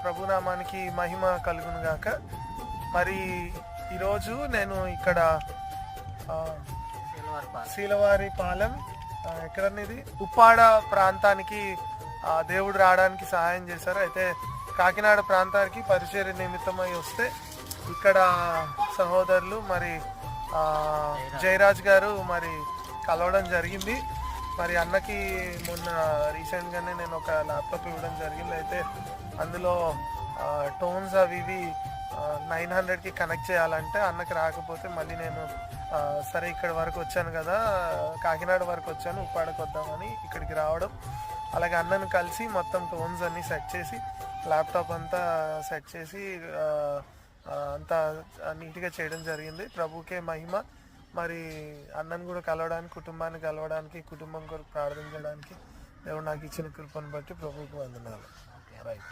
ప్రభునామానికి మహిమ కలుగును గాక. మరి ఈరోజు నేను ఇక్కడ శీలవారి పాలెం ఎక్కడనేది ఉప్పాడ ప్రాంతానికి దేవుడు రావడానికి సహాయం చేశారు. అయితే కాకినాడ ప్రాంతానికి పరిచర్య నిమిత్తమై వస్తే ఇక్కడ సహోదరులు మరి జయరాజ్ గారు మరి కలవడం జరిగింది. మరి అన్నకి మొన్న రీసెంట్గానే నేను ఒక ల్యాప్టాప్ ఇవ్వడం జరిగింది. అయితే అందులో టోన్స్ అవి ఇవి 900కి కనెక్ట్ చేయాలంటే అన్నకి రాకపోతే మళ్ళీ నేను సరే ఇక్కడి వరకు వచ్చాను కదా, కాకినాడ వరకు వచ్చాను, ఉప్పాడకు వద్దామని ఇక్కడికి రావడం. అలాగే అన్నను కలిసి మొత్తం టోన్స్ అన్నీ సెట్ చేసి ల్యాప్టాప్ అంతా సెట్ చేసి అంతా నీట్గా చేయడం జరిగింది. ప్రభుకే మహిమ. మరి అన్నను కూడా కలవడానికి, కుటుంబాన్ని కలవడానికి, కుటుంబం కొరకు ప్రార్థన చేయడానికి దేవుడు నాకు ఇచ్చిన కృపను బట్టి ప్రభువుకు వందనాలు. రైట్.